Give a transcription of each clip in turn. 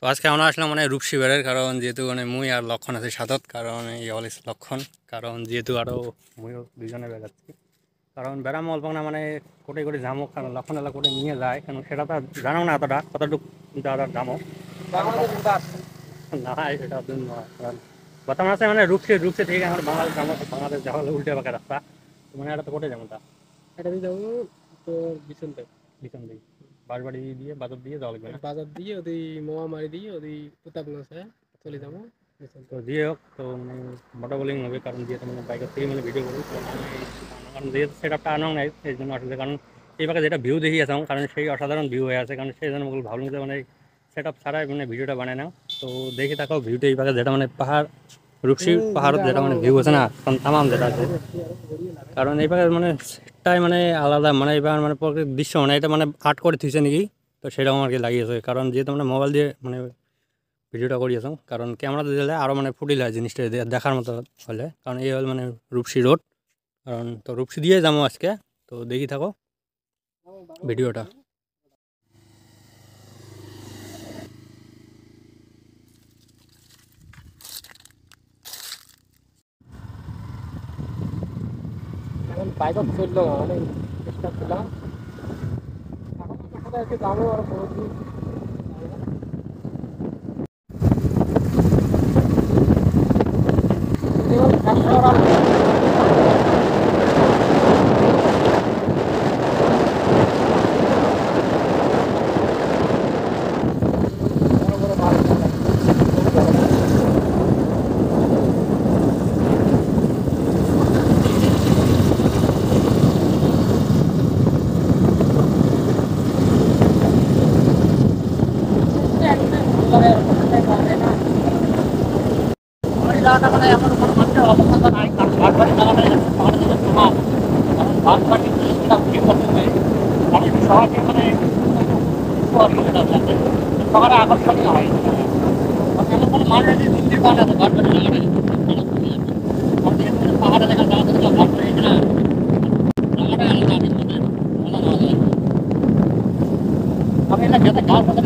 তো আজকে আমরা আসলাম মানে রূপসিবারের কারণ যেহেতু মানে মুই আর লক্ষণ আছে সাথত কারণ এই অল লক্ষণ কারণ যেহেতু আরও মুইও দুজনে বেড়াচ্ছি কারণ বেড়াম অল্প না মানে কোটে কোটে জামো কারণ লক্ষণ এলা কোটে নিয়ে যায় কারণ সেটা তো জানো না এতটা কতটুকু দাদার জামো না সেটা দিন নয় কারণ বর্তমান আছে মানে রূপসি রূপসি থেকে আমার বাংলাদেশ জামো বাংলাদেশ যাওয়া হলে উল্টে পাকা রাস্তা তো মানে এটা তো কোটে যাবো তা এটা দিয়ে যাবো তোর বিছন থেকে পিছন দিকে বাড়ি দিয়ে বাজার দিয়ে যাওয়া লাগবে না বাজার দিয়ে ওদি মোয়ামারি দিয়ে ওদি প্রতাপগঞ্জে চলে যাবো বিছন তো যে হোক তো মানে মোটা বোলিং হবে কারণ যেহেতু মানে বাইকের থেকে মানে ভিডিও করি তো কারণ যেহেতু সেট আপটা আনাও নাই সেই জন্য আসলে কারণ এই পাকে যেটা ভিউ দেখি আছে কারণ সেই অসাধারণ ভিউ হয়ে আছে কারণ সেই জন্য ভাবলাম যে মানে সেট আপ ছাড়াই মানে ভিডিওটা বানায় নাও তো দেখে থাকো ভিউটা এই পাকে যেটা মানে পাহাড় রুকসি পাহাড়ত যেটা মানে ভিউ আছে না তামাম যেটা আছে কারণ এই পাকে মানে সেটাই মানে আলাদা মানে এবার মানে প্রকৃতির দৃশ্য মানে এটা মানে আর্ট করে থুইছে নাকি তো সেটাও আর কি লাগিয়েছে কারণ যেহেতু মানে মোবাইল দিয়ে মানে ভিডিওটা করি আছো কারণ ক্যামেরাতে দিলে আরও মানে ফুটিল হয় জিনিসটা দেখার মতো হলে কারণ এই হল মানে রূপসী রোড কারণ তো রূপসী দিয়ে যাবো আজকে তো দেখি থাকো ভিডিওটা এখন বাইকত চললো অনেক চেষ্টা করলাম এখন তো কোথায় একটু যাবো আর বহুদিন আকর্ষণীয় হয় পাহাড়ে দেখা আমি এটা যেতে কার মধ্যে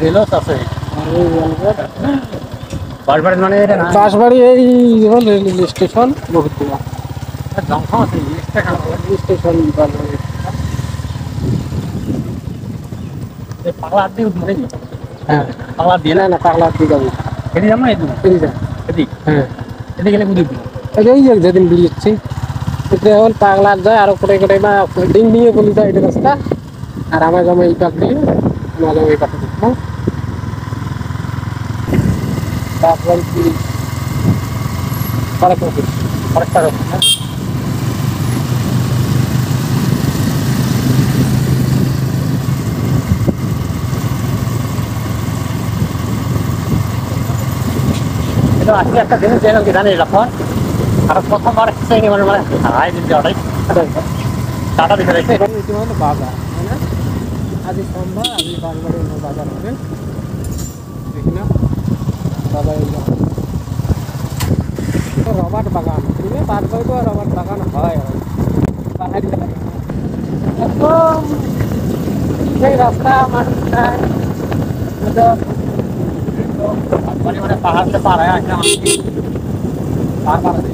রেলস আছে আর এই রেলগেট বাসবাড়ি মানে এটা না বাঁশবাড়ি এই রেল স্টেশন বহুত দূর জংশন আছে স্টেশন বাঁশবাড়ি পাগলা হাত দিয়ে উঠবে হ্যাঁ পাগলা হাত দিয়ে না না পাগলা দিকে যাবো এদিকে যাবো না এদিকে এদিকে এদিক হ্যাঁ এদিকে গেলে বুঝি এই যে যেদিন বেরিয়েছি এটা এখন পাগলার যায় আরো কোটাই কোটাই বা ডিং ডিঙে বলি যায় এটা রাস্তা আর আমার জমা এই পাক দিয়ে আমার জমা এই পাকে দিতাম তারপর কি ফরেস্ট অফিস ফরেস্টার হ্যাঁ এটা আজকে একটা জিনিস দেখলাম কি জানিস এখন আর প্রথমবার ট্রেনে মানে মানে হারাই দিন যাওয়াটাই টাটা দেখে দেখছে এখানে ইতিমধ্যে বাজার তাই না আজ সোমবার আজ বাজারে বাজার হবে দেখি না বাজারে রবার্ট বাগান বুঝলে তারপরে তো রবার্ট বাগান হয় পাহাড়ি একদম সেই রাস্তা আমার মানে মানে পাহাড় से पार है আসলাম পার পার আছে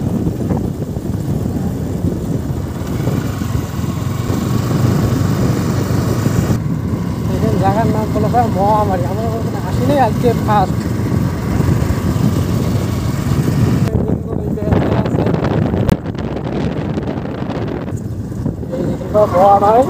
জায়গার নাম বলা হয় মহামারী আমরা ওখানে আসিনি আজকে ফার্স্ট মহামারী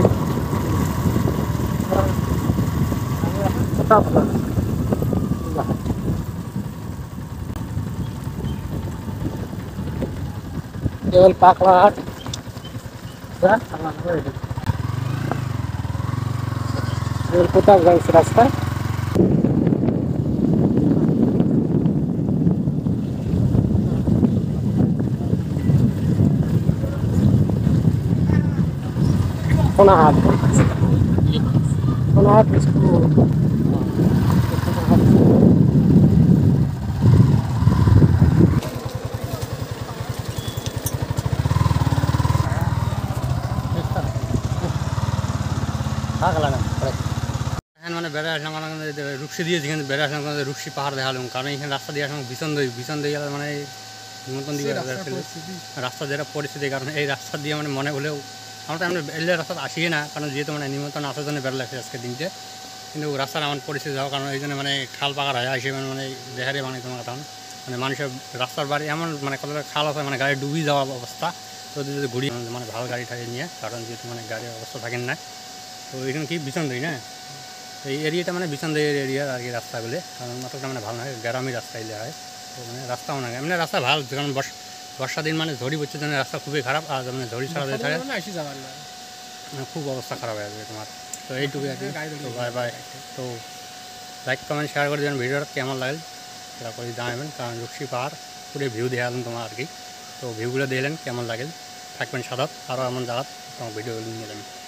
কেবল পাকড়াহাট প্রতাপগঞ্জ রাস্তা সোনাহাট সোনাহাট স্কুল এখন মানে বেড়ে আসলাম মানে রুকসি দিয়েছি কিন্তু বেড়ে আসলাম রুকসি পাহাড় দেখালাম কারণ এখানে রাস্তা দিয়ে আসলাম ভীষণ দিয়ে গেলে মানে নিমন্ত্রণ দিয়ে রাস্তা যেটা পরিস্থিতি কারণ এই রাস্তা দিয়ে মানে মনে হলেও আমরা তো আমরা এলে রাস্তা আসিই না কারণ যেহেতু মানে নিমন্ত্রণ আসার জন্য বেড়ে লাগছে আজকে দিনতে কিন্তু রাস্তার এমন পরিস্থিতি হওয়ার কারণ এই জন্য মানে খাল পাকার হয় আসে মানে দেখারে মানে তোমার কথা মানে মানুষের রাস্তার বাড়ি এমন মানে কতটা খাল আছে মানে গাড়ি ডুবি যাওয়ার অবস্থা তো যদি ঘুরি মানে ভালো গাড়ি ঠাড়ি নিয়ে কারণ যেহেতু মানে গাড়ির অবস্থা থাকেন না তো এখানে কি বিচন্দ্রী না এই এরিয়াটা মানে বিচন্দ্রী এরিয়ার আর কি রাস্তাগুলো কারণ অতটা মানে ভালো নয় গ্রামীণ রাস্তা এলে হয় তো মানে রাস্তাও না এমনি রাস্তা ভালো কারণ বর্ষা দিন মানে ঝড়ি পড়ছে জন্য রাস্তা খুবই খারাপ আর মানে ঝড়ি ছাড়া যেতে থাকে খুব অবস্থা খারাপ হয়ে যাবে তোমার তো এইটুকুই আর কি তো বাই বাই তো লাইক কমেন্ট শেয়ার করে দেবেন ভিডিওটা কেমন লাগল সেটা করে জানাবেন কারণ রুকসি পাহাড় পুরো ভিউ দেখালাম তোমার আর কি তো ভিউগুলো দেখলেন কেমন লাগল থাকবেন সাদাত আরও এমন জায়গা তোমার ভিডিওগুলো নিয়ে যাবেন